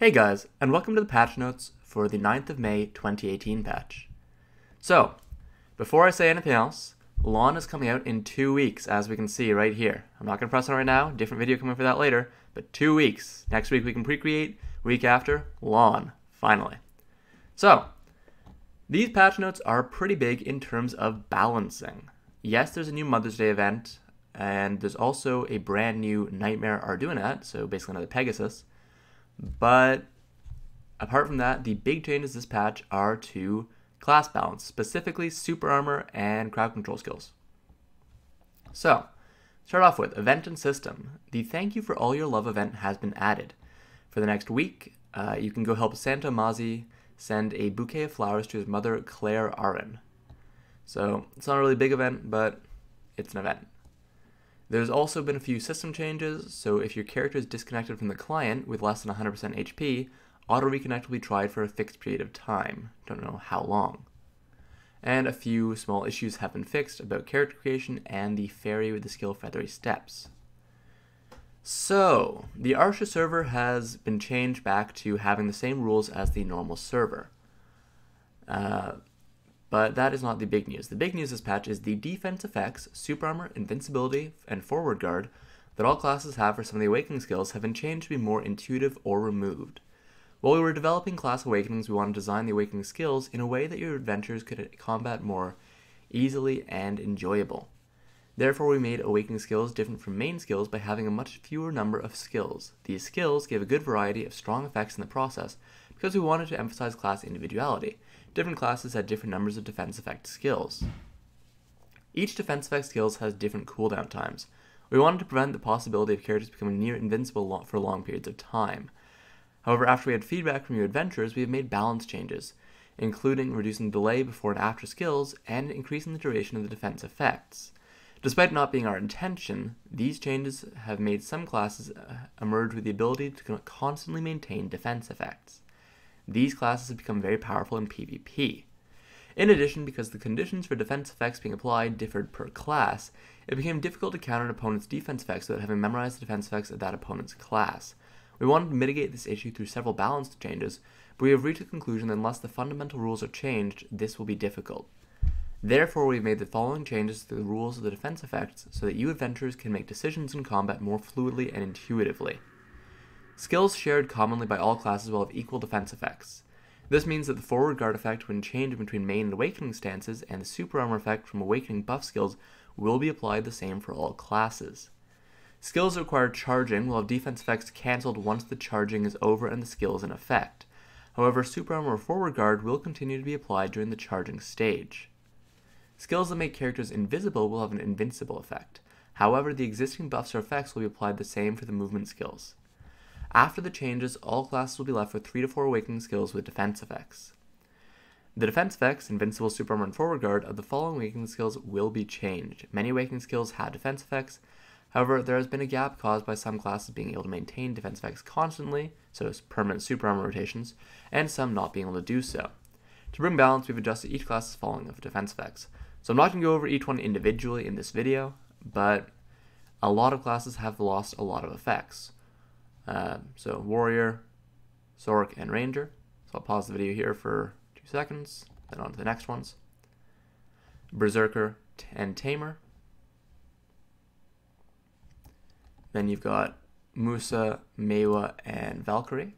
Hey guys, and welcome to the patch notes for the 9th of May 2018 patch. So, before I say anything else, Lahn is coming out in 2 weeks, as we can see right here. I'm not going to press on it right now, different video coming for that later, but 2 weeks. Next week we can pre-create, week after, Lahn, finally. So, these patch notes are pretty big in terms of balancing. Yes, there's a new Mother's Day event, and there's also a brand new Nightmare Arduinat, so basically another Pegasus. But apart from that, the big changes this patch are to class balance, specifically super armor and crowd control skills. So, start off with event and system. The thank you for all your love event has been added. For the next week, you can go help Santa Mazi send a bouquet of flowers to his mother, Claire Aron. So, it's not a really big event, but it's an event. There's also been a few system changes, so if your character is disconnected from the client with less than 100% HP, auto reconnect will be tried for a fixed period of time. Don't know how long. And a few small issues have been fixed about character creation and the fairy with the skill Feathery Steps. So, the Arsha server has been changed back to having the same rules as the normal server. But that is not the big news. The big news this patch is the defense effects, super armor, invincibility, and forward guard that all classes have for some of the awakening skills have been changed to be more intuitive or removed. While we were developing class awakenings, we wanted to design the awakening skills in a way that your adventurers could combat more easily and enjoyable. Therefore, we made awakening skills different from main skills by having a much fewer number of skills. These skills gave a good variety of strong effects in the process because we wanted to emphasize class individuality. Different classes had different numbers of defense effect skills. Each defense effect skills has different cooldown times. We wanted to prevent the possibility of characters becoming near invincible for long periods of time. However, after we had feedback from your adventurers, we have made balance changes, including reducing delay before and after skills and increasing the duration of the defense effects. Despite not being our intention, these changes have made some classes emerge with the ability to constantly maintain defense effects. These classes have become very powerful in PvP. In addition, because the conditions for defense effects being applied differed per class, it became difficult to counter an opponent's defense effects without having memorized the defense effects of that opponent's class. We wanted to mitigate this issue through several balance changes, but we have reached the conclusion that unless the fundamental rules are changed, this will be difficult. Therefore, we have made the following changes to the rules of the defense effects so that you adventurers can make decisions in combat more fluidly and intuitively. Skills shared commonly by all classes will have equal defense effects. This means that the forward guard effect when changing between main and awakening stances and the super armor effect from awakening buff skills will be applied the same for all classes. Skills that require charging will have defense effects cancelled once the charging is over and the skill is in effect. However, super armor or forward guard will continue to be applied during the charging stage. Skills that make characters invisible will have an invincible effect. However, the existing buffs or effects will be applied the same for the movement skills. After the changes, all classes will be left with 3 to 4 awakening skills with defense effects. The defense effects, invincible, super armor, and forward guard of the following awakening skills will be changed. Many awakening skills had defense effects. However, there has been a gap caused by some classes being able to maintain defense effects constantly, so as permanent super armor rotations, and some not being able to do so. To bring balance, we've adjusted each class's following of defense effects. So I'm not going to go over each one individually in this video, but a lot of classes have lost a lot of effects. So Warrior, Sork, and Ranger. So I'll pause the video here for 2 seconds, then on to the next ones. Berserker and Tamer. Then you've got Musa, Mewa, and Valkyrie.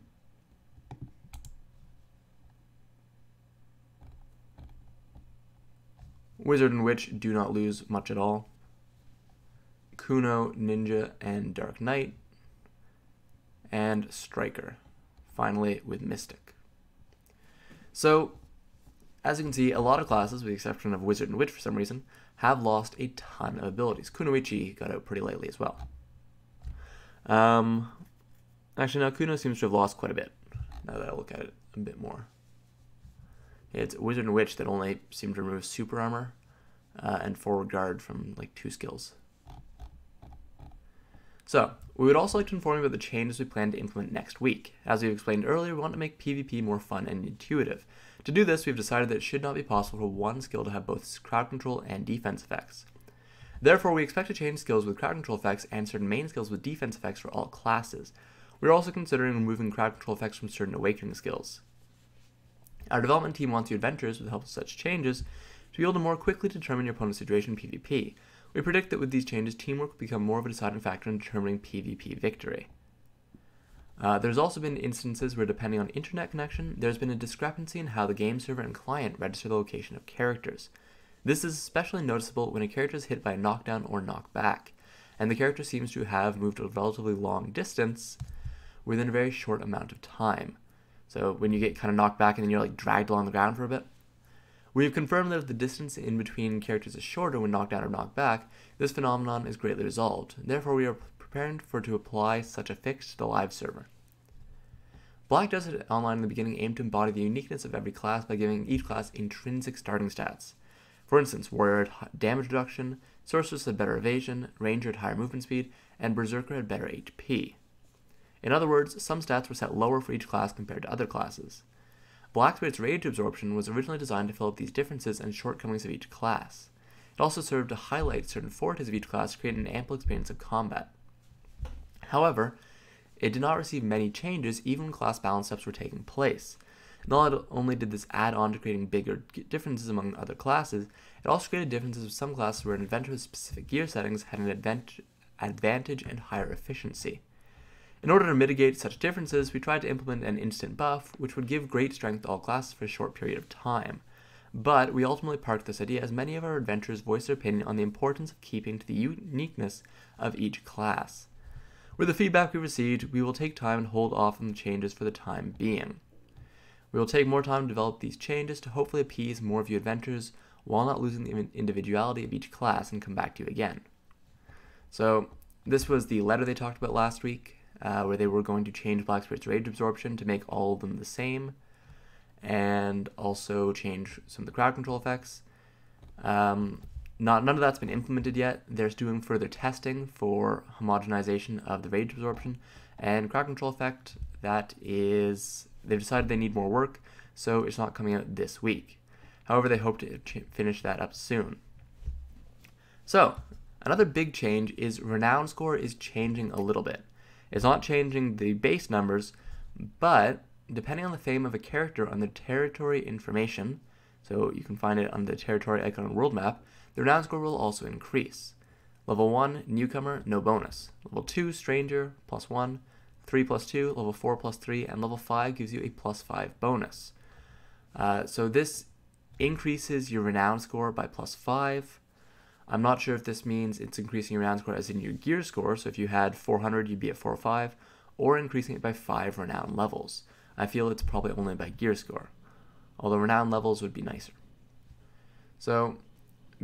Wizard and Witch do not lose much at all. Kuno, Ninja, and Dark Knight. And Striker, finally with Mystic. So, as you can see, a lot of classes, with the exception of Wizard and Witch for some reason, have lost a ton of abilities. Kunoichi got out pretty lately as well. Actually, no, Kuno seems to have lost quite a bit, now that I look at it a bit more. It's Wizard and Witch that only seem to remove super armor and forward guard from like 2 skills. So, we would also like to inform you about the changes we plan to implement next week. As we explained earlier, we want to make PvP more fun and intuitive. To do this, we've decided that it should not be possible for one skill to have both crowd control and defense effects. Therefore, we expect to change skills with crowd control effects and certain main skills with defense effects for all classes. We're also considering removing crowd control effects from certain awakening skills. Our development team wants you adventurers, with the help of such changes, to be able to more quickly determine your opponent's situation in PvP. We predict that with these changes, teamwork will become more of a deciding factor in determining PvP victory. There's also been instances where, depending on internet connection, there's been a discrepancy in how the game server and client register the location of characters. This is especially noticeable when a character is hit by a knockdown or knockback, and the character seems to have moved a relatively long distance within a very short amount of time. So when you get kind of knocked back and then you're like dragged along the ground for a bit. We have confirmed that if the distance in between characters is shorter when knocked down or knocked back, this phenomenon is greatly resolved. Therefore, we are preparing to apply such a fix to the live server. Black Desert Online in the beginning aimed to embody the uniqueness of every class by giving each class intrinsic starting stats. For instance, Warrior had damage reduction, Sorceress had better evasion, Ranger had higher movement speed, and Berserker had better HP. In other words, some stats were set lower for each class compared to other classes. Blackbeard's Rage Absorption was originally designed to fill up these differences and shortcomings of each class. It also served to highlight certain fortes of each class to create an ample experience of combat. However, it did not receive many changes even when class balance steps were taking place. Not only did this add on to creating bigger differences among other classes, it also created differences with some classes where an adventurer with specific gear settings had an advantage and higher efficiency. In order to mitigate such differences, we tried to implement an instant buff, which would give great strength to all classes for a short period of time. But we ultimately parked this idea as many of our adventurers voiced their opinion on the importance of keeping to the uniqueness of each class. With the feedback we received, we will take time and hold off on the changes for the time being. We will take more time to develop these changes to hopefully appease more of you adventurers while not losing the individuality of each class and come back to you again. So, this was the letter they talked about last week. Where they were going to change Blackspirit's Rage Absorption to make all of them the same, and also change some of the crowd control effects. None of that's been implemented yet. They're doing further testing for homogenization of the Rage Absorption, and crowd control effect, they've decided they need more work, so it's not coming out this week. However, they hope to finish that up soon. So, another big change is Renown score is changing a little bit. It's not changing the base numbers, but depending on the fame of a character on the territory information, so you can find it on the territory icon on world map, the renown score will also increase. Level 1, newcomer, no bonus. Level 2, stranger, +1, 3 +2, level 4 +3, and level 5 gives you a +5 bonus. So this increases your renown score by +5. I'm not sure if this means it's increasing your renown score as in your gear score, so if you had 400, you'd be at 405, or increasing it by 5 renown levels. I feel it's probably only by gear score, although renown levels would be nicer. So,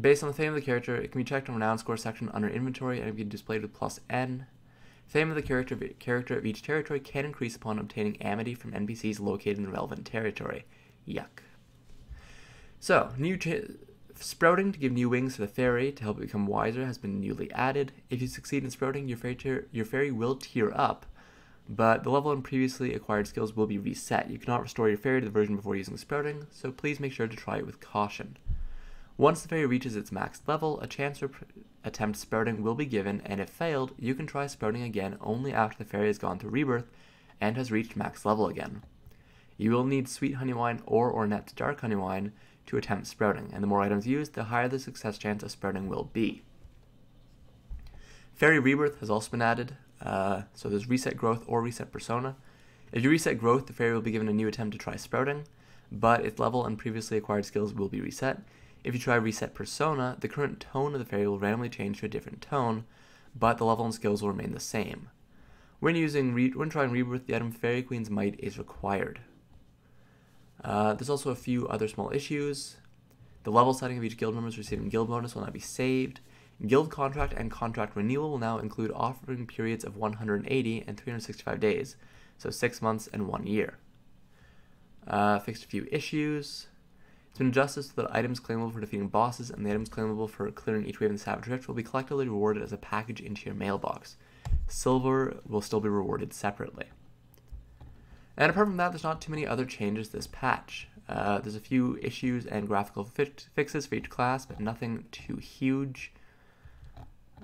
based on the fame of the character, it can be checked on renown score section under inventory and it can be displayed with +N. Fame of the character of each territory can increase upon obtaining amity from NPCs located in the relevant territory. Yuck. So, sprouting to give new wings to the fairy to help it become wiser has been newly added. If you succeed in sprouting, your fairy will tier up, but the level and previously acquired skills will be reset. You cannot restore your fairy to the version before using sprouting, so please make sure to try it with caution. Once the fairy reaches its max level, a chance to attempt sprouting will be given, and if failed, you can try sprouting again only after the fairy has gone through rebirth and has reached max level again. You will need Sweet Honey Wine or Ornette's Dark Honey Wine to attempt sprouting, and the more items used, the higher the success chance of sprouting will be. Fairy Rebirth has also been added, so there's Reset Growth or Reset Persona. If you reset Growth, the fairy will be given a new attempt to try sprouting, but its level and previously acquired skills will be reset. If you try Reset Persona, the current tone of the fairy will randomly change to a different tone, but the level and skills will remain the same. When trying Rebirth, the item Fairy Queen's Might is required. There's also a few other small issues. The level setting of each guild members receiving guild bonus will now be saved. Guild contract and contract renewal will now include offering periods of 180 and 365 days, so 6 months and 1 year. Fixed a few issues. It's been adjusted so that items claimable for defeating bosses and the items claimable for clearing each wave in the Savage Rift will be collectively rewarded as a package into your mailbox. Silver will still be rewarded separately. And apart from that, there's not too many other changes this patch. There's a few issues and graphical fixes for each class, but nothing too huge.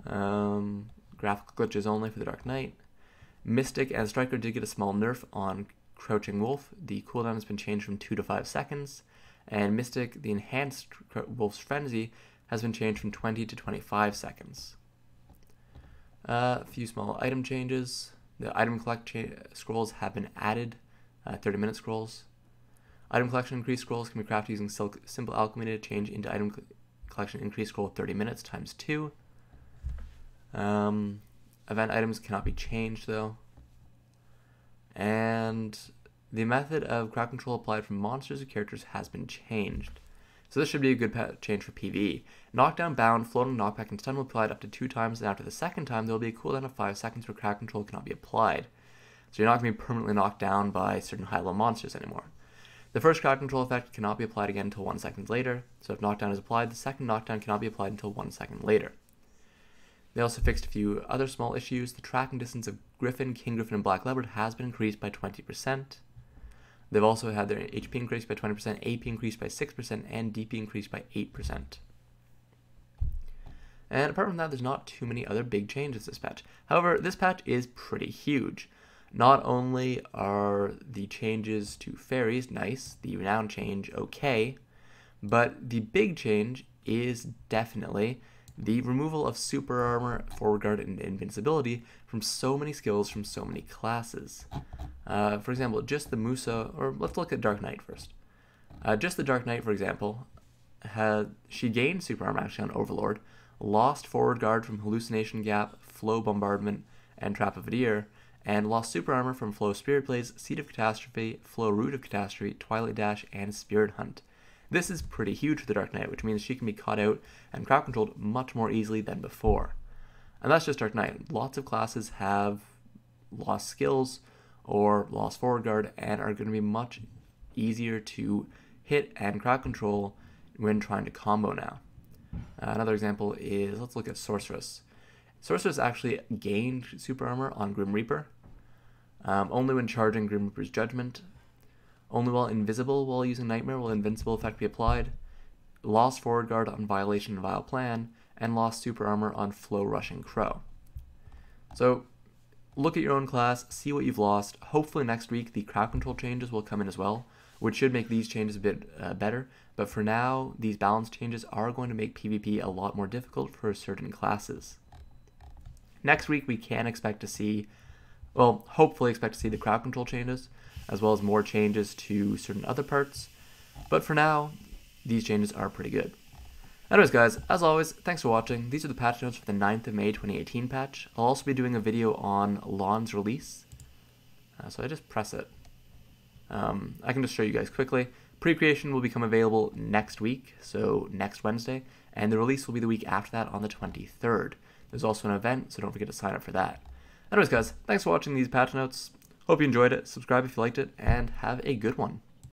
Graphical glitches only for the Dark Knight. Mystic and Striker did get a small nerf on Crouching Wolf. The cooldown has been changed from 2 to 5 seconds. And Mystic, the enhanced Wolf's Frenzy, has been changed from 20 to 25 seconds. A few small item changes. The item collect scrolls have been added, 30-minute scrolls. Item collection increase scrolls can be crafted using simple alchemy to change into item collection increase scroll 30 minutes times 2. Event items cannot be changed though. And the method of crowd control applied from monsters and characters has been changed. So this should be a good change for PvE. Knockdown, bound, floating, knockback, and stun will be applied up to 2 times, and after the second time there will be a cooldown of 5 seconds where crowd control cannot be applied. So you're not going to be permanently knocked down by certain high-level monsters anymore. The first crowd control effect cannot be applied again until 1 second later, so if knockdown is applied, the second knockdown cannot be applied until 1 second later. They also fixed a few other small issues. The tracking distance of Griffin, King Griffin, and Black Leopard has been increased by 20%. They've also had their HP increased by 20%, AP increased by 6%, and DP increased by 8%. And apart from that, there's not too many other big changes this patch. However, this patch is pretty huge. Not only are the changes to fairies nice, the renown change okay, but the big change is definitely the removal of super armor, forward guard, and invincibility from so many skills from so many classes. For example, just the Musa, or let's look at Dark Knight first. Just the Dark Knight, for example, she gained super armor actually on Overlord, lost forward guard from Hallucination Gap, Flow Bombardment, and Trap of Adir, and lost super armor from Flow Spirit Blaze, Seed of Catastrophe, Flow Root of Catastrophe, Twilight Dash, and Spirit Hunt. This is pretty huge for the Dark Knight, which means she can be caught out and crowd controlled much more easily than before. And that's just Dark Knight. Lots of classes have lost skills or lost forward guard and are going to be much easier to hit and crowd control when trying to combo now. Another example is, let's look at Sorceress. Sorceress actually gained super armor on Grim Reaper, only when charging Grim Reaper's Judgment. Only while invisible while using Nightmare will invincible effect be applied. Lost forward guard on Violation and Vile Plan, and lost super armor on Flow Rushing Crow. So look at your own class, see what you've lost. Hopefully next week the crowd control changes will come in as well, which should make these changes a bit better. But for now, these balance changes are going to make PvP a lot more difficult for certain classes. Next week we can expect to see, well, hopefully expect to see the crowd control changes, as well as more changes to certain other parts. But for now, these changes are pretty good. Anyways guys, as always, thanks for watching. These are the patch notes for the 9th of May 2018 patch. I'll also be doing a video on Lahn's release. So I just press it. I can just show you guys quickly. Pre-creation will become available next week, so next Wednesday, and the release will be the week after that on the 23rd. There's also an event, so don't forget to sign up for that. Anyways guys, thanks for watching these patch notes. Hope you enjoyed it, subscribe if you liked it, and have a good one.